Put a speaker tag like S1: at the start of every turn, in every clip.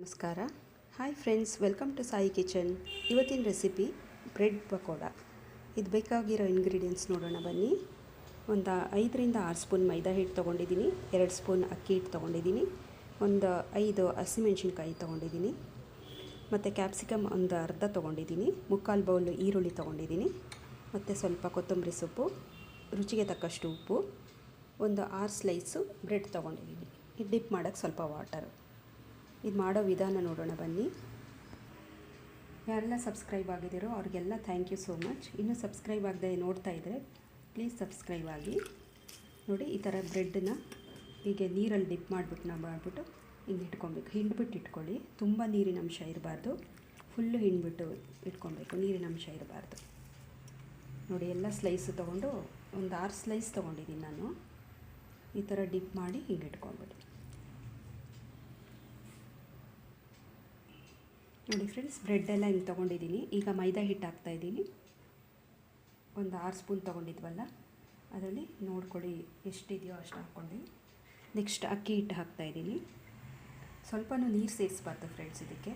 S1: ನಮಸ್ಕಾರ. Hi friends, welcome to Sai Kitchen. ಇವತ್ತಿನ recipe bread pakoda. ಇದು ಬೇಕಾಗಿರೋ ಇಂಗ್ರೀಡಿಯೆಂಟ್ಸ್ ನೋಡೋಣ ಬನ್ನಿ. ಒಂದು 5ರಿಂದ 6 ಸ್ಪೂನ್ ಮೈದಾ ಹಿಟ್ಟು ತೊಗೊಂಡಿದ್ದೀನಿ, 2 ಸ್ಪೂನ್ ಅಕ್ಕಿ ಹಿಟ್ಟು ತೊಗೊಂಡಿದ್ದೀನಿ, ಒಂದು 5 ಹಸಿಮೆಣ್ಸಿನ್ಕಾಯಿ ತೊಗೊಂಡಿದ್ದೀನಿ, ಮತ್ತು ಕ್ಯಾಪ್ಸಿಕಮ್ ಒಂದು ಅರ್ಧ ತೊಗೊಂಡಿದ್ದೀನಿ, 3/4 ಬೌಲ್ ಈರುಳ್ಳಿ ತೊಗೊಂಡಿದ್ದೀನಿ, ಮತ್ತು ಸ್ವಲ್ಪ ಕೊತ್ತಂಬರಿ ಸೊಪ್ಪು, ರುಚಿಗೆ ತಕ್ಕಷ್ಟು ಉಪ್ಪು, ಒಂದು 6 ಸ್ಲೈಸು ಬ್ರೆಡ್ ತೊಗೊಂಡಿದ್ದೀನಿ. ಇದು ಡಿಪ್ ಮಾಡೋಕ್ಕೆ ಸ್ವಲ್ಪ ವಾಟರು. ಇದು ಮಾಡೋ ವಿಧಾನ ನೋಡೋಣ ಬನ್ನಿ. ಯಾರೆಲ್ಲ ಸಬ್ಸ್ಕ್ರೈಬ್ ಆಗಿದ್ದೀರೋ ಅವ್ರಿಗೆಲ್ಲ ಥ್ಯಾಂಕ್ ಯು ಸೋ ಮಚ್. ಇನ್ನೂ ಸಬ್ಸ್ಕ್ರೈಬ್ ಆಗದೆ ನೋಡ್ತಾ ಇದ್ದರೆ ಪ್ಲೀಸ್ ಸಬ್ಸ್ಕ್ರೈಬ್ ಆಗಿ. ನೋಡಿ, ಈ ಥರ ಬ್ರೆಡ್ಡನ್ನ ಹೀಗೆ ನೀರಲ್ಲಿ ಡಿಪ್ ಮಾಡಿಬಿಟ್ಟು ಹಿಂಗೆ ಇಟ್ಕೊಬೇಕು. ಹಿಂಡ್ಬಿಟ್ಟು ಇಟ್ಕೊಳ್ಳಿ. ತುಂಬ ನೀರಿನ ಅಂಶ ಇರಬಾರ್ದು, ಫುಲ್ಲು ಹಿಂಡ್ಬಿಟ್ಟು ಇಟ್ಕೊಬೇಕು, ನೀರಿನ ಅಂಶ ಇರಬಾರ್ದು. ನೋಡಿ, ಎಲ್ಲ ಸ್ಲೈಸು ತೊಗೊಂಡು ಒಂದು 6 ಸ್ಲೈಸ್ ತೊಗೊಂಡಿದ್ದೀನಿ ನಾನು. ಈ ಥರ ಡಿಪ್ ಮಾಡಿ ಹಿಂಗೆ ಇಟ್ಕೊಂಡ್ಬಿಡಿ. ನೋಡಿ ಫ್ರೆಂಡ್ಸ್, ಬ್ರೆಡ್ಡೆಲ್ಲ ಹಿಂಗೆ ತೊಗೊಂಡಿದ್ದೀನಿ. ಈಗ ಮೈದಾ ಹಿಟ್ಟು ಹಾಕ್ತಾಯಿದ್ದೀನಿ. ಒಂದು 6 ಸ್ಪೂನ್ ತೊಗೊಂಡಿದ್ವಲ್ಲ, ಅದರಲ್ಲಿ ನೋಡ್ಕೊಳ್ಳಿ ಎಷ್ಟಿದೆಯೋ ಅಷ್ಟು ಹಾಕ್ಕೊಂಡು. ನೆಕ್ಸ್ಟ್ ಅಕ್ಕಿ ಹಿಟ್ಟು ಹಾಕ್ತಾಯಿದ್ದೀನಿ. ಸ್ವಲ್ಪನೂ ನೀರು ಸೇರಿಸ್ಬಾರ್ದು ಫ್ರೆಂಡ್ಸ್ ಇದಕ್ಕೆ.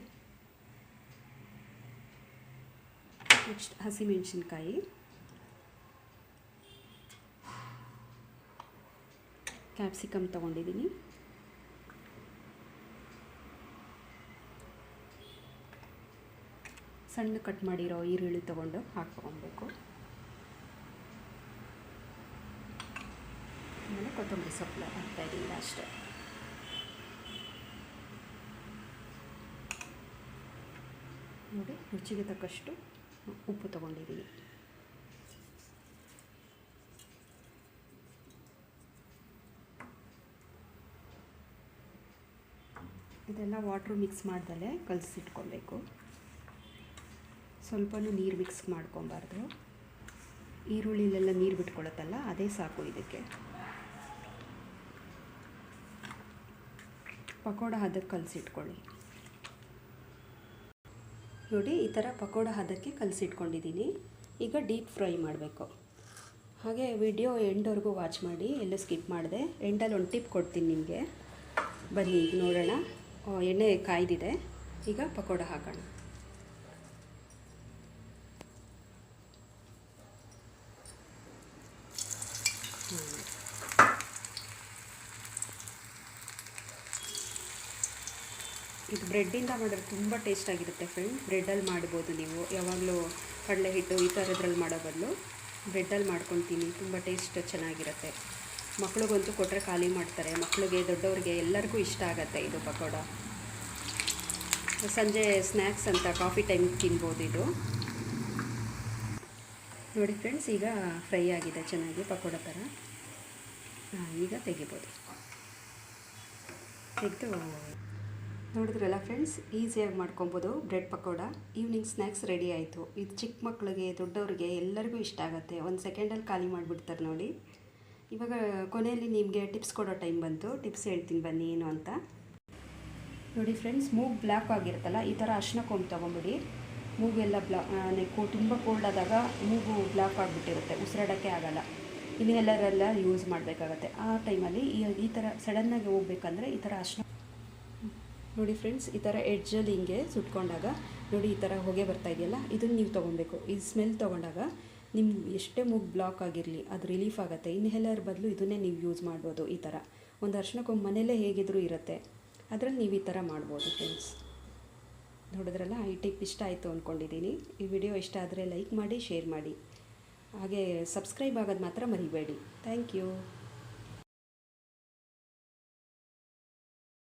S1: ನೆಕ್ಸ್ಟ್ ಹಸಿಮೆಣಸಿನ್ಕಾಯಿ, ಕ್ಯಾಪ್ಸಿಕಮ್ ತೊಗೊಂಡಿದ್ದೀನಿ, ಸಣ್ಣ ಕಟ್ ಮಾಡಿರೋ ಈರುಳ್ಳಿ ತೊಗೊಂಡು ಹಾಕ್ಕೊಬೇಕು. ಆಮೇಲೆ ಕೊತ್ತಂಬರಿ ಸೊಪ್ಪು ಹಾಕ್ತಾಯಿದ್ದೀನಿ ಅಷ್ಟೇ. ನೋಡಿ, ರುಚಿಗೆ ತಕ್ಕಷ್ಟು ಉಪ್ಪು ತೊಗೊಂಡಿದ್ದೀನಿ. ಇದೆಲ್ಲ ವಾಟ್ರು ಮಿಕ್ಸ್ ಮಾಡ್ದಲೇ ಕಲಸಿಟ್ಕೊಬೇಕು. ಸ್ವಲ್ಪನೂ ನೀರು ಮಿಕ್ಸ್ ಮಾಡ್ಕೊಬಾರ್ದು. ಈರುಳ್ಳಿಲೆಲ್ಲ ನೀರು ಬಿಟ್ಕೊಳತ್ತಲ್ಲ, ಅದೇ ಸಾಕು ಇದಕ್ಕೆ. ಪಕೋಡ ಹದಕ್ಕೆ ಕಲಸಿಟ್ಕೊಳ್ಳಿ. ನೋಡಿ, ಈ ಥರ ಪಕೋಡ ಹದಕ್ಕೆ ಕಲಸಿಟ್ಕೊಂಡಿದ್ದೀನಿ. ಈಗ ಡೀಪ್ ಫ್ರೈ ಮಾಡಬೇಕು. ಹಾಗೆ ವಿಡಿಯೋ ಎಂಡ್ವರೆಗೂ ವಾಚ್ ಮಾಡಿ, ಎಲ್ಲೂ ಸ್ಕಿಪ್ ಮಾಡಿದೆ. ಎಂಡಲ್ಲಿ ಒಂದು ಟಿಪ್ ಕೊಡ್ತೀನಿ ನಿಮಗೆ. ಬನ್ನಿ ಈಗ ನೋಡೋಣ. ಎಣ್ಣೆ ಕಾಯ್ದಿದೆ. ಈಗ ಪಕೋಡ ಹಾಕೋಣ. ಇದು ಬ್ರೆಡ್ಡಿಂದ ಮಾಡಿದ್ರೆ ತುಂಬ ಟೇಸ್ಟಾಗಿರುತ್ತೆ ಫ್ರೆಂಡ್. ಬ್ರೆಡ್ಡಲ್ಲಿ ಮಾಡ್ಬೋದು ನೀವು. ಯಾವಾಗಲೂ ಕಡಲೆ ಹಿಟ್ಟು ಈ ಥರದ್ರಲ್ಲಿ ಮಾಡೋ ಬದಲು ಬ್ರೆಡ್ಡಲ್ಲಿ ಮಾಡ್ಕೊತೀನಿ. ತುಂಬ ಟೇಸ್ಟ್ ಚೆನ್ನಾಗಿರುತ್ತೆ. ಮಕ್ಳಿಗಂತೂ ಕೊಟ್ಟರೆ ಖಾಲಿ ಮಾಡ್ತಾರೆ. ಮಕ್ಕಳಿಗೆ, ದೊಡ್ಡವ್ರಿಗೆ ಎಲ್ಲರಿಗೂ ಇಷ್ಟ ಆಗುತ್ತೆ ಇದು ಪಕೋಡ. ಸಂಜೆ ಸ್ನ್ಯಾಕ್ಸ್ ಅಂತ ಕಾಫಿ ಟೈಮ್ ತಿನ್ಬೋದು ಇದು. ನೋಡಿ ಫ್ರೆಂಡ್ಸ್, ಈಗ ಫ್ರೈ ಆಗಿದೆ ಚೆನ್ನಾಗಿ ಪಕೋಡ ಥರ. ಈಗ ತೆಗಿಬೋದು. ತೆಗೆದು ನೋಡಿದ್ರಲ್ಲ ಫ್ರೆಂಡ್ಸ್, ಈಸಿಯಾಗಿ ಮಾಡ್ಕೊಬೋದು bread pakoda. Evening snacks ready ಆಯಿತು. ಇದು ಚಿಕ್ಕ ಮಕ್ಕಳಿಗೆ, ದೊಡ್ಡವ್ರಿಗೆ ಎಲ್ಲರಿಗೂ ಇಷ್ಟ ಆಗುತ್ತೆ. 1 ಸೆಕೆಂಡಲ್ಲಿ ಖಾಲಿ ಮಾಡಿಬಿಡ್ತಾರೆ ನೋಡಿ. ಇವಾಗ ಕೊನೆಯಲ್ಲಿ ನಿಮಗೆ ಟಿಪ್ಸ್ ಕೊಡೋ ಟೈಮ್ ಬಂತು. ಟಿಪ್ಸ್ ಹೇಳ್ತೀನಿ ಬನ್ನಿ ಏನು ಅಂತ. ನೋಡಿ ಫ್ರೆಂಡ್ಸ್, ಮೂಗು ಬ್ಲ್ಯಾಕ್ ಆಗಿರುತ್ತಲ್ಲ, ಈ ಥರ ಅರಿಶಿನ ಕೊಂಬು ತೊಗೊಂಬಿಡಿ. ಮೂಗೆಲ್ಲ ತುಂಬ ಕೋಲ್ಡ್ ಆದಾಗ ಮೂಗು ಬ್ಲ್ಯಾಕ್ ಆಗಿಬಿಟ್ಟಿರುತ್ತೆ, ಉಸಿರಾಡೋಕ್ಕೆ ಆಗೋಲ್ಲ. ಇನ್ಹೇಲರೆಲ್ಲ ಯೂಸ್ ಮಾಡಬೇಕಾಗತ್ತೆ. ಆ ಟೈಮಲ್ಲಿ ಈ ಥರ ಸಡನ್ನಾಗಿ ಹೋಗ್ಬೇಕಂದ್ರೆ ಈ ಥರ ಅರಿಶಿನ ನೋಡಿ ಫ್ರೆಂಡ್ಸ್, ಈ ಥರ ಎಡ್ಜಲ್ಲಿ ಹಿಂಗೆ ಸುಟ್ಕೊಂಡಾಗ ನೋಡಿ ಈ ಥರ ಹೊಗೆ ಬರ್ತಾ ಇದೆಯಲ್ಲ, ಇದನ್ನು ನೀವು ತೊಗೊಬೇಕು. ಈ ಸ್ಮೆಲ್ ತೊಗೊಂಡಾಗ ನಿಮ್ಮ ಎಷ್ಟೇ ಮೂಗು ಬ್ಲಾಕ್ ಆಗಿರಲಿ ಅದು ರಿಲೀಫ್ ಆಗುತ್ತೆ. ಇನ್ಹೇಲರ್ ಬದಲು ಇದನ್ನೇ ನೀವು ಯೂಸ್ ಮಾಡ್ಬೋದು. ಈ ಥರ ಒಂದು ಅರಿಶಿನ ಕೊಂಬು ಮನೆಯಲ್ಲೇ ಹೇಗಿದ್ರೂ ಇರುತ್ತೆ, ಅದರಲ್ಲಿ ನೀವು ಈ ಥರ ಮಾಡ್ಬೋದು ಫ್ರೆಂಡ್ಸ್. ನೋಡಿದ್ರಲ್ಲ, ಈ ಟಿಪ್ ಇಷ್ಟ ಆಯಿತು ಅಂದ್ಕೊಂಡಿದ್ದೀನಿ. ಈ ವಿಡಿಯೋ ಇಷ್ಟ ಆದರೆ ಲೈಕ್ ಮಾಡಿ, ಶೇರ್ ಮಾಡಿ. ಹಾಗೆ ಸಬ್ಸ್ಕ್ರೈಬ್ ಆಗೋದು ಮಾತ್ರ ಮರಿಬೇಡಿ. Thank you.